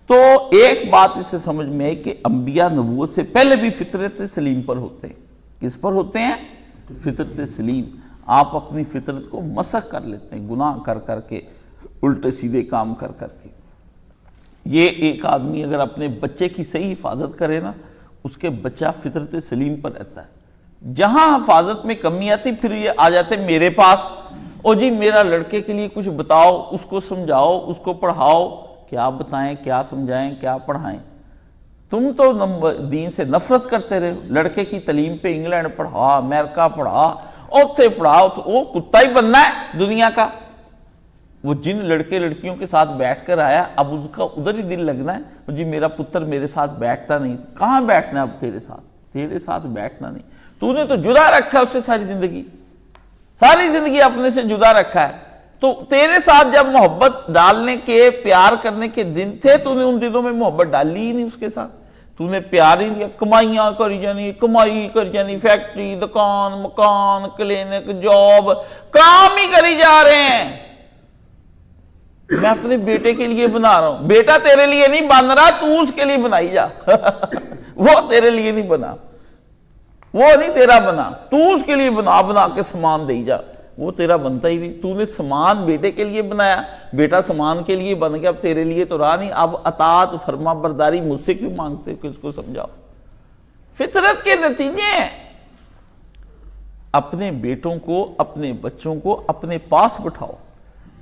تو ایک بات اسے سمجھ میں ہے کہ انبیاء نبوت سے پہلے بھی فطرت سلیم پر ہوتے ہیں. کس پر ہوتے ہیں؟ فطرت سلیم. آپ اپنی فطرت کو مسخ کر لیتے ہیں گناہ کر کر کے، الٹے سیدھے کام کر کر کے. یہ ایک آدمی اگر اپنے بچے کی صحیح حفاظت کرے نا، اس کے بچہ فطرت سلیم پر رہتا ہے. جہاں حفاظت میں کمی آتی پھر یہ آ جاتے میرے پاس، او جی میرا لڑکے کے لیے کچھ بتاؤ، اس کو سمجھاؤ، اس کو پڑھاؤ. کیا بتائیں، کیا سمجھائیں، کیا پڑھائیں؟ تم تو دین سے نفرت کرتے رہے. لڑکے کی تعلیم پہ انگلینڈ پڑھا، امریکہ پڑھا، اوتھے پڑھا، وہ کتا ہی بننا ہے دنیا کا. وہ جن لڑکے لڑکیوں کے ساتھ بیٹھ کر آیا اب اس کا ادھر ہی دل لگنا ہے، جی میرا پتر میرے ساتھ بیٹھتا نہیں. کہاں بیٹھنا ہے اب تیرے ساتھ؟ تیرے ساتھ بیٹھنا نہیں. تو نے تو جدا رکھا ہے اس سے ساری زندگی اپنے سے جدا رکھا ہے. تو تیرے ساتھ جب محبت ڈالنے کے، پیار کرنے کے دن تھے، تو نے ان دنوں میں محبت ڈالی ہی نہیں اس کے ساتھ. تو نے پیار ہی دیا، کمائیاں کری جانی، کمائی کری جانی، فیکٹری، دکان، مکان، کلینک، جاب، کام ہی کری جا رہے ہیں. میں اپنے بیٹے کے لیے بنا رہا ہوں. بیٹا تیرے لیے نہیں بن رہا، تو اس کے لیے بنائی جا. وہ تیرے لیے نہیں بنا، وہ نہیں تیرا بنا، تو اس کے لیے بنا کے سامان دے جا. وہ تیرا بنتا ہی نہیں. تو نے سامان بیٹے کے لیے بنایا، بیٹا سامان کے لیے بن گیا، اب تیرے لیے تو رہا نہیں. اب اطاعت فرما برداری مجھ سے کیوں مانگتے؟ کس کو سمجھاؤ؟ فطرت کے نتیجے ہیں. اپنے بیٹوں کو، اپنے بچوں کو اپنے پاس بٹھاؤ،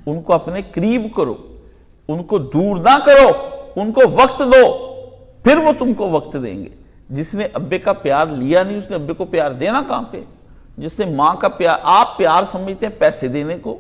ان کو اپنے قریب کرو، ان کو دور نہ کرو، ان کو وقت دو، پھر وہ تم کو وقت دیں گے. جس نے ابے کا پیار لیا نہیں، اس نے ابے کو پیار دینا کہاں پہ؟ جس نے ماں کا پیار، آپ پیار سمجھتے ہیں پیسے دینے کو،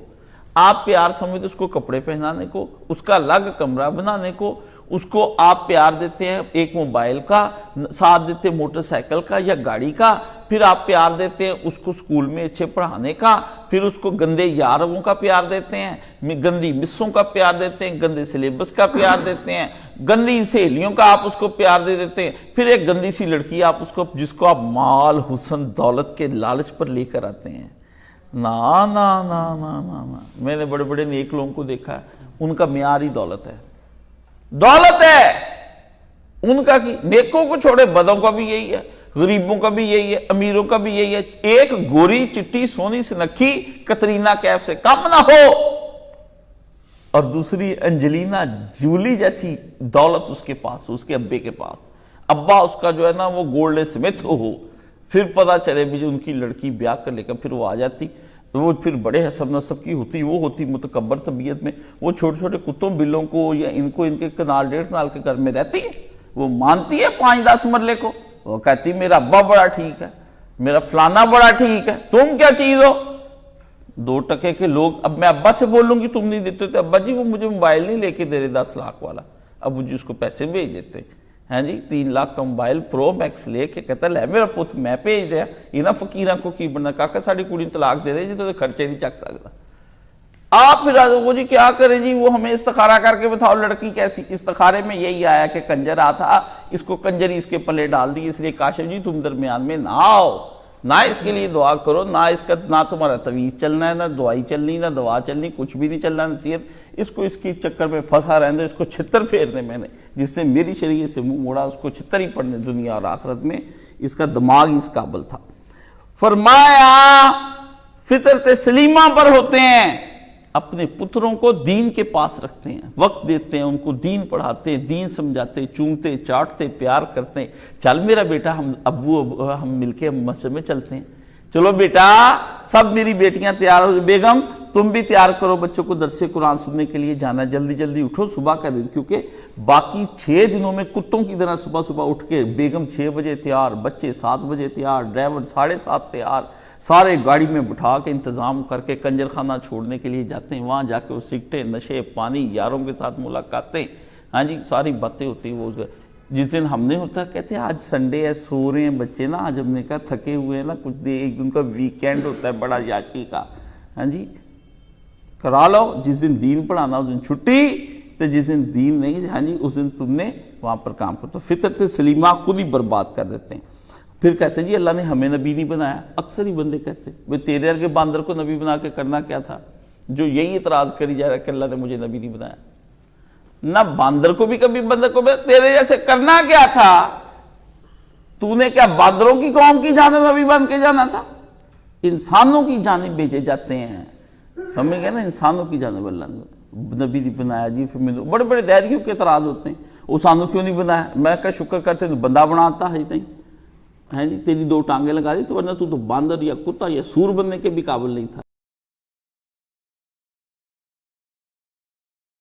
آپ پیار سمجھتے اس کو کپڑے پہنانے کو، اس کا الگ کمرہ بنانے کو، اس کو آپ پیار دیتے ہیں ایک موبائل کا، ساتھ دیتے موٹر سائیکل کا یا گاڑی کا. پھر آپ پیار دیتے ہیں اس کو اسکول میں اچھے پڑھانے کا. پھر اس کو گندے یاروں کا پیار دیتے ہیں، گندی مسوں کا پیار دیتے ہیں، گندے سلیبس کا پیار دیتے ہیں، گندی سہیلیوں کا آپ اس کو پیار دے دیتے ہیں. پھر ایک گندی سی لڑکی آپ اس کو، جس کو آپ مال، حسن، دولت کے لالچ پر لے کر آتے ہیں. نا نا نا نا نا نا. میں نے بڑے بڑے نیک لوگوں کو دیکھا ہے، ان کا معیار ہی دولت ہے. دولت ہے ان کا. کی نیکوں کو چھوڑے، بدوں کا بھی یہی ہے، غریبوں کا بھی یہی ہے، امیروں کا بھی یہی ہے. ایک گوری چٹی سونی سنکھی کترینا کیف سے کم نہ ہو، اور دوسری انجلینا جولی جیسی دولت اس کے پاس، اس کے ابے کے پاس. ابا اس کا جو ہے نا وہ گولڈ سمتھ ہو، پھر پتا چلے بھی جو ان کی لڑکی بیاہ کر لے کر پھر وہ آ جاتی. وہ پھر بڑے حسب نسب کی ہوتی، وہ ہوتی متکبر طبیعت میں. وہ چھوٹے چھوٹے کتوں بلوں کو یا ان کو، ان کے کنال 1.5 کنال کے گھر میں رہتی، وہ مانتی ہے 5-10 مرلے کو. وہ کہتی میرا ابا بڑا ٹھیک ہے، میرا فلانا بڑا ٹھیک ہے، تم کیا چیز ہو؟ 2 ٹکے کے لوگ. اب میں ابا سے بولوں گی تم نہیں دیتے تو ابا جی وہ مجھے موبائل نہیں لے کے دے رہے 10 لاکھ والا. ابو جی اس کو پیسے بھیج دیتے ہیں جی 3 لاکھ کا موبائل پرو میکس لے کے. کہتا ہے میرا پت میں بھیج دیا. انہاں فقیراں کو کی بننا کاکا ساڑی کڑی طلاق دے رہے جی تو خرچے نہیں چک سکتا. آپ پھر وہ جی کیا کریں جی، وہ ہمیں استخارہ کر کے بتاؤ لڑکی کیسی. استخارے میں یہی آیا کہ کنجر آتا، اس کو کنجری اس کے پلے ڈال دی، اس لیے کاشف جی تم درمیان میں نہ آؤ، نہ اس کے لیے دعا کرو، نہ اس کا، نہ تمہارا تویز چلنا ہے، نہ دعائی چلنی، نہ دعا چلنی، کچھ بھی نہیں چلنا. نصیحت اس کو، اس کی چکر میں پھنسا رہنے، اس کو چھتر پھیرنے. میں نے جس نے میری شریعت سے منہ موڑا اس کو چھتر ہی پڑنے دنیا اور آخرت میں. اس کا دماغ اس قابل تھا. فرمایا فطرت سلیمہ پر ہوتے ہیں، اپنے پتروں کو دین کے پاس رکھتے ہیں، وقت دیتے ہیں، ان کو دین پڑھاتے ہیں، دین سمجھاتے، چونگتے، چاٹتے، پیار کرتے ہیں. چل میرا بیٹا، ہم ابو ہم مل کے مسجد میں چلتے ہیں. چلو بیٹا، سب میری بیٹیاں تیار ہو. بیگم تم بھی تیار کرو بچوں کو درس قرآن سننے کے لیے جانا ہے، جلدی جلدی اٹھو صبح کا دن. کیونکہ باقی 6 دنوں میں کتوں کی طرح صبح صبح اٹھ کے بیگم 6 بجے تیار، بچے 7 بجے تیار، ڈرائیور 7:30 تیار، سارے گاڑی میں بٹھا کے انتظام کر کے کنجر خانہ چھوڑنے کے لیے جاتے ہیں. وہاں جا کے وہ سگٹیں، نشے پانی، یاروں کے ساتھ ملاقاتیں، ہاں جی ساری باتیں ہوتی ہیں. وہ جس دن ہم نے ہوتا کہتے ہیں آج سنڈے ہے، سو رہے ہیں بچے نا، آج ہم نے کہا تھکے ہوئے ہیں نا کچھ دیر، ایک دن کا ویکینڈ ہوتا ہے بڑا یاچی کا، ہاں جی کرا لو. جس دن دین پڑھانا اس دن چھٹی، تو جس دن دین نہیں، ہاں جی اس دن تم نے وہاں پر کام کرو. تو فطرت سلیمہ خود ہی برباد کر دیتے ہیں. پھر کہتے ہیں جی اللہ نے ہمیں نبی نہیں بنایا. اکثر ہی بندے کہتے ہیں بھئی تیرے ارگے باندر کو نبی بنا کے کرنا کیا تھا. جو یہی اعتراض کری جا رہا ہے کہ اللہ نے مجھے نبی نہیں بنایا. نہ باندر کو بھی کبھی بندر کو تیرے جیسے کرنا کیا تھا؟ تو نے کیا باندروں کی قوم کی جانب نبی بن کے جانا تھا؟ انسانوں کی جانب بھیجے جاتے ہیں، سمجھ گئے نا، انسانوں کی جانب اللہ نے نبی نہیں بنایا جی۔ پھر بڑے بڑے دہریوں کے اعتراض ہوتے ہیں، انسانوں کیوں نہیں بنایا؟ میں کہا شکر کرتے تو بندہ بناتا ہے نہیں ہے جی، تیری 2 ٹانگیں لگا دی تو ورنہ تو باندر یا کتا یا سور بننے کے بھی قابل نہیں تھا۔